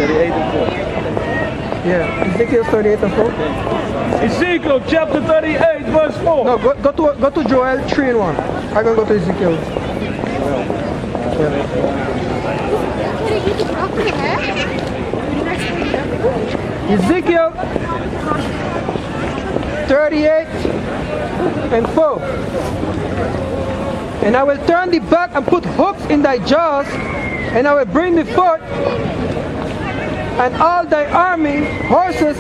38 and 4. Yeah, Ezekiel 38 and 4. Ezekiel chapter 38, verse 4. No, go to Joel 3 and 1. I'm going to go to Ezekiel. Yeah. Ezekiel 38 and 4. And I will turn thee back and put hooks in thy jaws, and I will bring thee forth, and all thy army, horses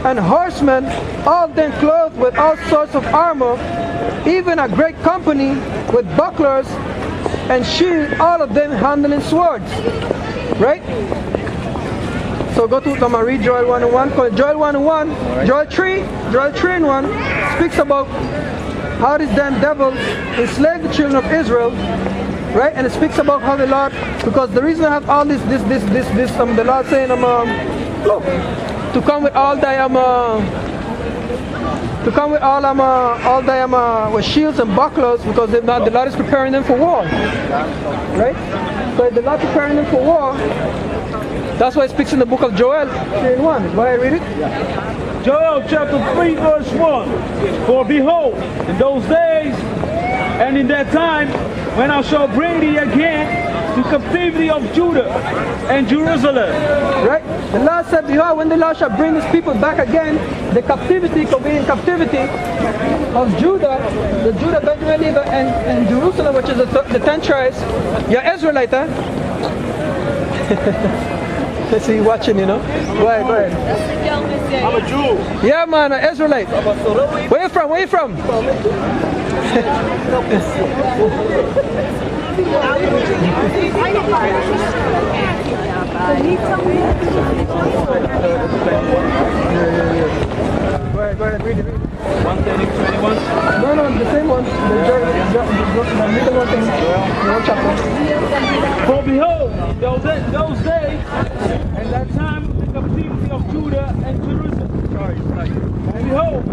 and horsemen, all them clothed with all sorts of armor, even a great company with bucklers and shields, all of them handling swords. Right? So go to, I'm going to read Joel 1 and 1. Joel 1 and 1, right. Joel 3 and 1 speaks about how these damn devils enslaved the children of Israel, right? And it speaks about how the Lord, because the reason I have all this, the Lord saying, to come with all thy, with shields and bucklers, because the Lord is preparing them for war, right? So the Lord preparing them for war. That's why it speaks in the book of Joel 3 and 1. Go ahead, read it. Joel chapter 3 verse 1. For behold, in those days and in that time, when I shall bring thee again to captivity of Judah and Jerusalem. Right? The Lord said, behold, when the Lord shall bring his people back again, the captivity could be in captivity of Judah, the Judah, Benjamin, Levi, and Jerusalem, which is the 10 tribes. You're Israelite, huh? Let's see you watching, you know. Go ahead. I'm a Jew. Yeah, man, an Israelite. Where you from? Where you from? Go ahead, read it. 1:21. No, the same one. The middle one thing. No chapter. For behold, those days, and that time, the captivity of Judah and Jerusalem. And behold,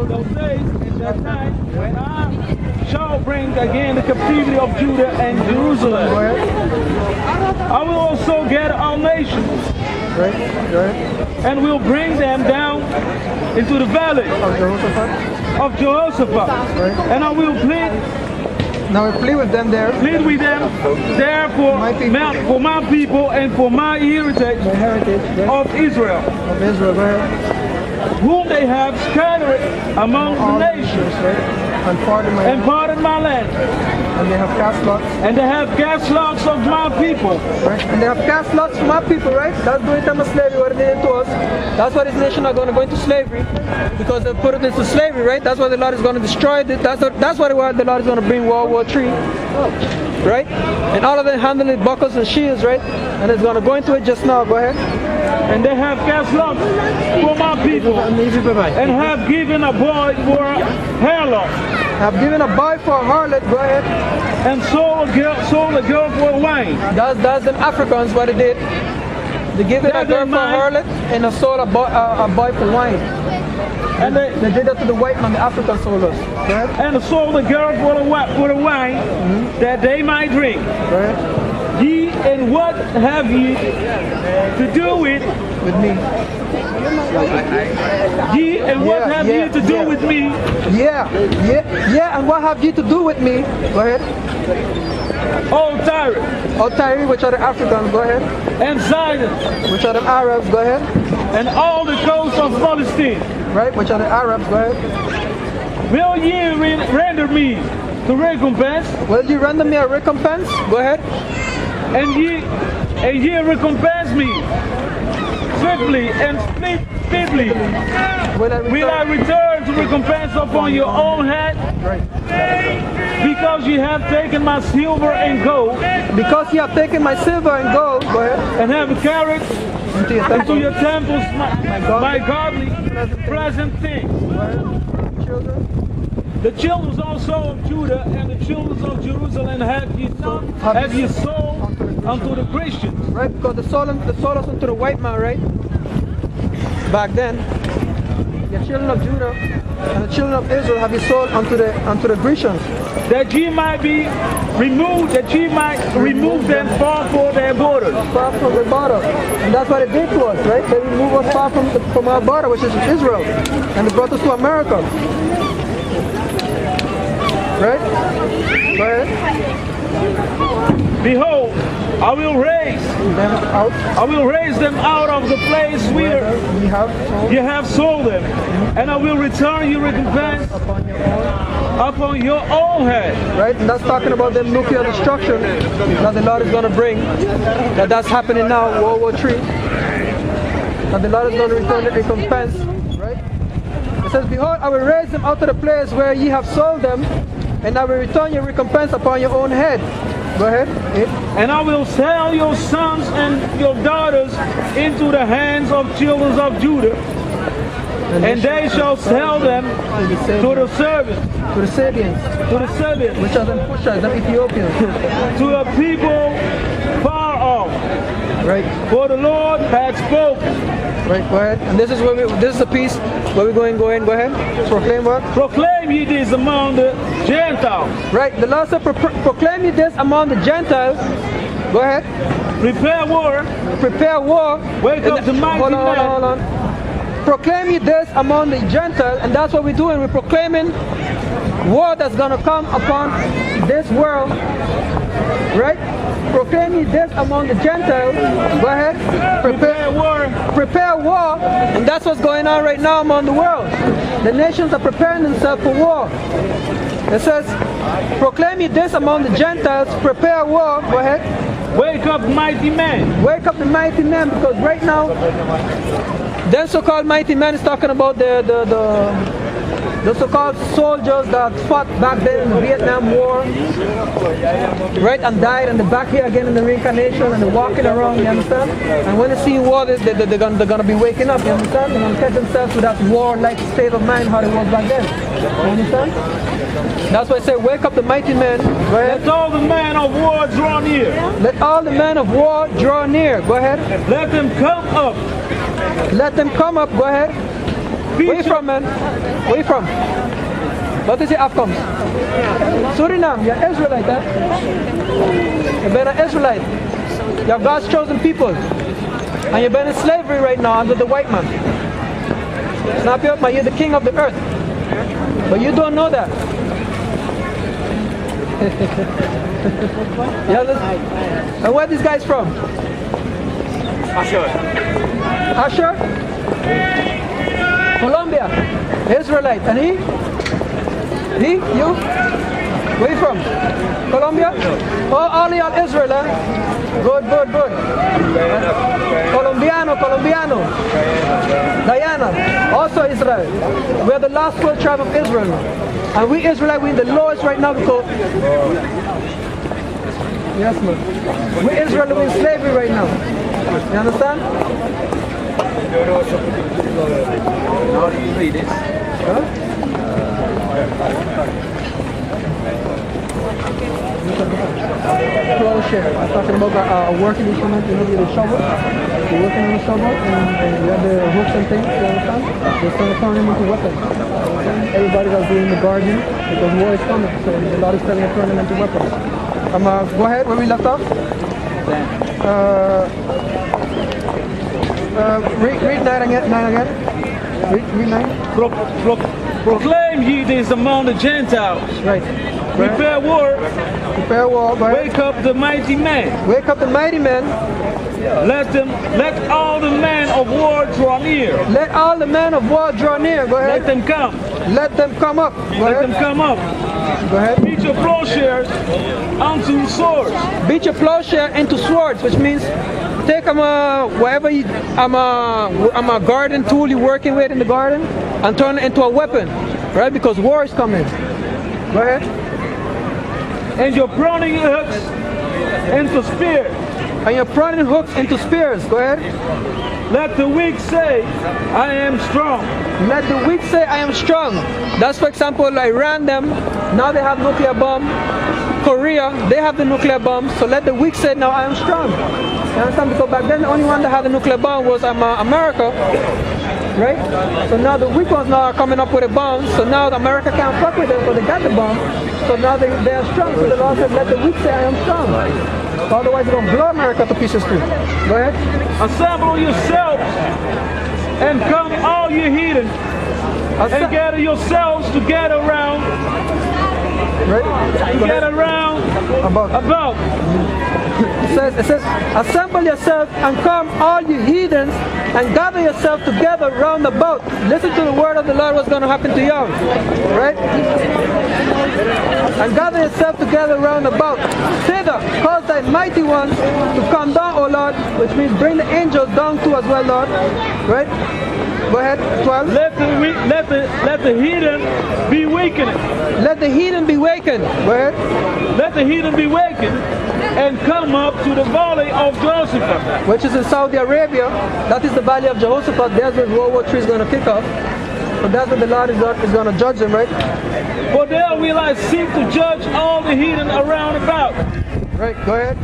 those days, and that time, when I shall bring again the captivity of Judah and Jerusalem, I will also gather all nations. Right. And will bring them down into the valley of Jehoshaphat. Right. And I will plead. Now we plead with them there. Plead with them there for my people and for my heritage, right. of Israel. Of Israel, right. Whom they have scattered among the nations, right. And pardon my land. And they have cast lots. And they have cast lots of my people. Right. And they have cast lots of my people, right? That's during the time of slavery, what they did to us. That's why this nation are going to go into slavery. Because they put it into slavery, right? That's why the Lord is going to destroy it. That's why the Lord is going to bring World War III. Right? And all of them handling buckles and shields, right? And it's going to go into it just now. Go ahead. And they have cast lots for my people. And have given a boy for a harlot. Have given a boy for a harlot. Go ahead. And sold a girl for wine. That's them Africans what they did. They give it a girl for a harlot and they sold a boy for wine. And they did that to the white man, the African soldiers. Right? And sold a girl for the wine that they might drink. Right? Ye, and what have ye to do with me? Ye, and what have ye to do with me? Yeah, and what have ye to do with me? Go ahead. O Tyre. O Tyre, which are the Africans, go ahead. And Zidon, which are the Arabs, go ahead. And all the coasts of Palestine. Right, which are the Arabs, go ahead. Will ye render me the recompense? Will you render me a recompense? Go ahead. And ye recompense me swiftly and speedily. Will I return to recompense upon your own head? Right. Because you have taken my silver and gold. Because you have taken my silver and gold. Go ahead. And have carried into your temples my godly pleasant things. Children. The children also of Judah and the children of Jerusalem have ye sold unto the Christians. Right, because the sold us unto the white man, right? Back then. the children of Judah and the children of Israel have you sold unto the Grecians. That ye might be removed, that ye might remove them far from their borders. Far from the border. And that's what they did to us, right? They removed us far from our border, which is Israel. And they brought us to America. Right? Go ahead. Behold, I will raise them out of the place where you have sold them, and I will return your recompense upon your own head. Right, and that's talking about the nuclear destruction that the Lord is going to bring. That's happening now, World War III. That the Lord is going to return the recompense. Right? It says, behold, I will raise them out of the place where ye have sold them, and I will return your recompense upon your own head. Go ahead. And I will sell your sons and your daughters into the hands of children of Judah, and they shall sell them to the servants, to the Sabians, which are the Pushas, the Ethiopians, to a people far off. Right. For the Lord had spoken. Right. Go ahead. And this is where this is the piece where we're going. Go ahead. Proclaim what? Proclaim ye this among the Gentiles. Right. The Lord said, proclaim ye this among the Gentiles. Go ahead. Prepare war. Prepare war. Wake up the mighty man. Hold on. Proclaim ye this among the Gentiles, and that's what we're doing. We're proclaiming war that's going to come upon this world. Right? Proclaim ye this among the Gentiles. Go ahead. Prepare war. Prepare war. And that's what's going on right now among the world. The nations are preparing themselves for war. It says, proclaim ye this among the Gentiles. Prepare war. Go ahead. Wake up mighty men. Wake up the mighty men, because right now, the so-called mighty men is talking about the so-called soldiers that fought back then in the Vietnam War, right, and died, and they're back here again in the reincarnation, and they're walking around, you understand? And when they see war, they're gonna be waking up, you understand? They're gonna catch themselves with that war-like state of mind how it was back then, you understand? That's why I say, wake up the mighty men. Right? Let all the men of war draw near. Let all the men of war draw near. Go ahead. Let them come up. Let them come up. Go ahead. Where you from, man? Where you from? What is your outcomes? Suriname. You're Israelite, huh? You've been an Israelite. You're God's chosen people. And you've been in slavery right now under the white man. Snap you up, man. You're the king of the earth. But you don't know that. And where are these guys from? Asher? Colombia. Israelite. And he? He? You? Where you from? Colombia? Oh, all y'all Israel, huh? Good. Colombiano. Diana, also Israel. We are the last 12 tribe of Israel. And we Israelites, we're the lowest right now because... Yes, man. We Israel, we're in slavery right now. You understand? How do you read this? Huh? Plowshare. I'm talking about a working instrument, you know, with a shovel. You're working on a shovel and you have the hooks and things, you understand? They're trying to turn them into weapons. Everybody that's doing the gardening, because war is coming, so a lot is trying to turn them into weapons. Go ahead, where we left off? Read 9 again. Read 9. Proclaim ye this among the Gentiles. Right. Prepare war. Prepare war. Wake up the mighty men. Wake up the mighty men. Let all the men of war draw near. Let all the men of war draw near. Go ahead. Let them come. Let them come up. Let them come up. Go ahead. Beat your plowshares onto swords. Beat your plowshare into swords, which means take a garden tool you're working with in the garden and turn it into a weapon, right? Because war is coming. Go ahead. And you're pruning hooks into spears. And you're pruning hooks into spears. Go ahead. Let the weak say, I am strong. Let the weak say, I am strong. That's, for example, Iran them. Now they have nuclear bomb. Korea, they have the nuclear bomb. So let the weak say, now I am strong. You understand? Because back then the only one that had a nuclear bomb was America, right? So now the weak ones now are coming up with a bomb. So now America can't fuck with them, so they got the bomb. So now they are strong. So the Lord said, let the weak say I am strong. Otherwise they're going to blow America to pieces too. Go ahead. Assemble yourselves and come all you heathen and gather yourselves together around. Right? Get around about. It says, assemble yourselves and come all you heathens and gather yourselves together round about. Listen to the word of the Lord, what's going to happen to y'all. Right? And gather yourselves together round about. Thither, cause thy mighty ones to come down, O Lord, which means bring the angels down too as well, Lord. Right? Go ahead, 12. Let the heathen be wakened. Let the heathen be wakened. Go ahead. Let the heathen be wakened and come up to the valley of Jehoshaphat, which is in Saudi Arabia. That is the valley of Jehoshaphat. That's where World War III is going to kick off. So that's what the Lord is going to judge them, right? For there will I seek to judge all the heathen around about. Right, go ahead.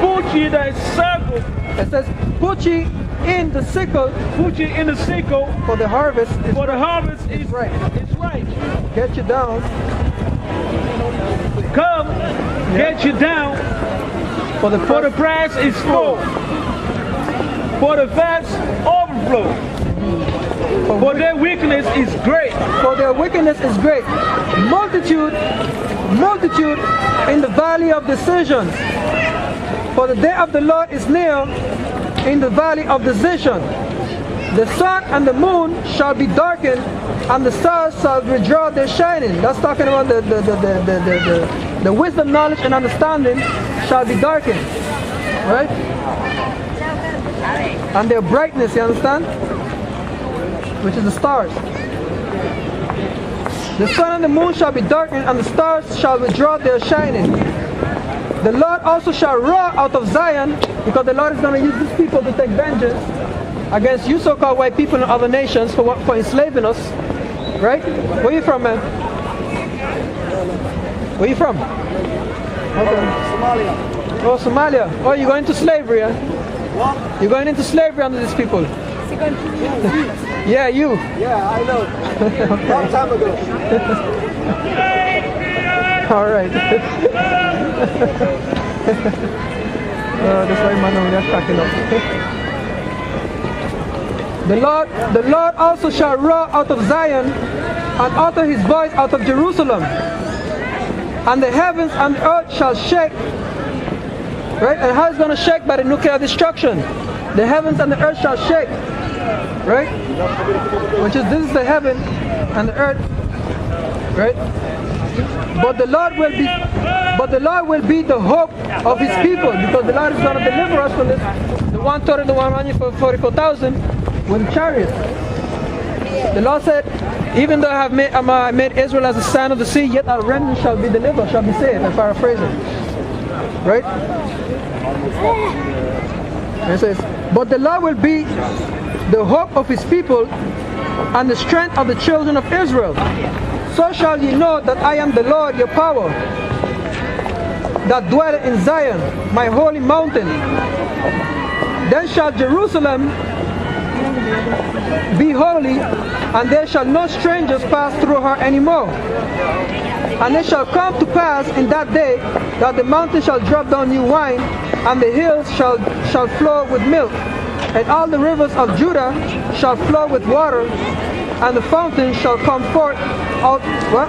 Put ye thy sickle. It says, put ye in the sickle. Put ye in the sickle. For the harvest is for the harvest is right. It's right. Get you down. Come, get you down. For the price is full. For the vats overflow. For their wickedness is great. For their wickedness is great. Multitude in the valley of decisions. For the day of the Lord is near in the valley of decision. The sun and the moon shall be darkened, and the stars shall withdraw their shining. That's talking about the wisdom, knowledge, and understanding shall be darkened. Right? And their brightness, you understand? Which is the stars. The sun and the moon shall be darkened, and the stars shall withdraw their shining. The Lord also shall roar out of Zion, because the Lord is going to use these people to take vengeance against you so-called white people and other nations for enslaving us. Right? Where you from, man? Where you from? Okay. Somalia. Oh, Somalia. Oh, you're going into slavery, huh? What? You're going into slavery under these people. Yeah, you. Yeah, I know. Long time ago. All right. That's why man is cracking up. The Lord also shall roar out of Zion and utter his voice out of Jerusalem. And the heavens and the earth shall shake. Right? And how it's going to shake? By the nuclear destruction. The heavens and the earth shall shake. Right? Which is, this is the heaven and the earth. Right? But the Lord will be the hope of his people, because the Lord is going to deliver us from this. The 130, the 144,000 with chariots. The Lord said, even though I have made Israel as a sand of the sea, yet our remnant shall be delivered, shall be saved. I'm paraphrasing. Right? And it says, but the Lord will be the hope of his people and the strength of the children of Israel. So shall ye know that I am the Lord your power, that dwell in Zion, my holy mountain. Then shall Jerusalem be holy, and there shall no strangers pass through her anymore. And it shall come to pass in that day that the mountain shall drop down new wine, and the hills shall flow with milk, and all the rivers of Judah shall flow with water, and the fountain shall come forth out. What?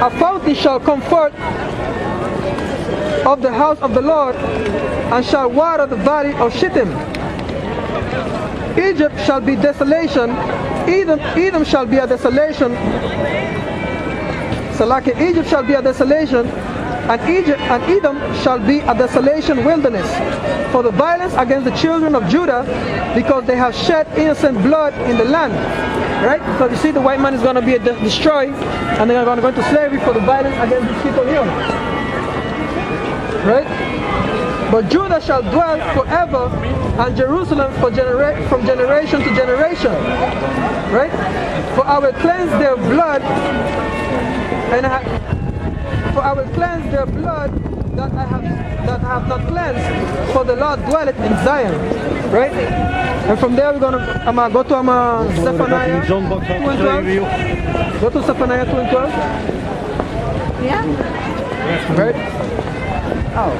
A fountain shall come forth of the house of the Lord, and shall water the valley of Shittim. Egypt shall be desolation. Edom shall be a desolation. Salaki, Egypt shall be a desolation, and Edom shall be a desolation wilderness for the violence against the children of Judah, because they have shed innocent blood in the land. Right? Because you see, the white man is going to be destroyed, and they are going to go into slavery for the violence against these people here. Right? But Judah shall dwell forever, and Jerusalem from generation to generation. Right? For I will cleanse their blood, that I have not cleansed, for the Lord dwelleth in Zion. Right? And from there we're gonna go to Zephaniah 2 and 12. Go to Zephaniah 2 and 12. Yeah? Right? Oh.